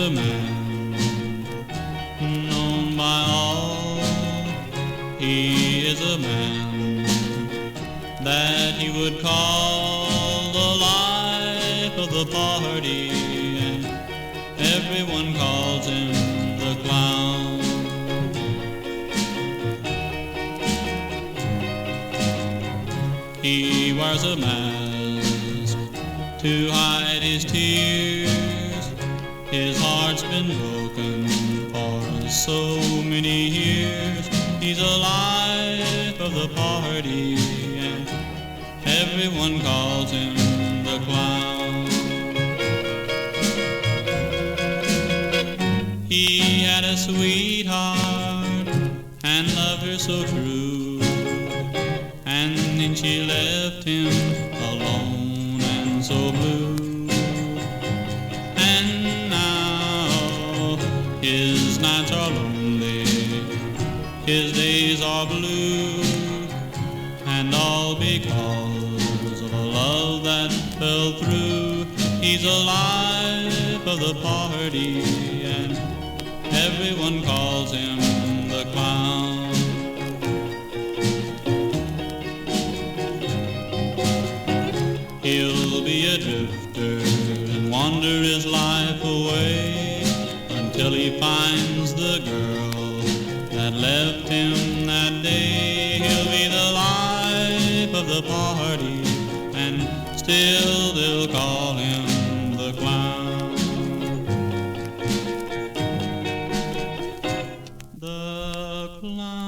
a man known by all. He is a man that you would call the life of the party, and everyone calls him the clown. He wears a mask to hide his tears. His heart's been broken for so many years. He's the life of the party, and everyone calls him the clown. He had a sweetheart and loved her so true, and then she left him alone and so blue. And now his nights are lonely, his days are blue, and all because of a love that fell through. He's the life of the party, and everyone calls him the clown. He'll be a drifter and wander his life away until he finds the girl that left him that day. He'll be the life of the party, and still they'll call him the clown. The clown.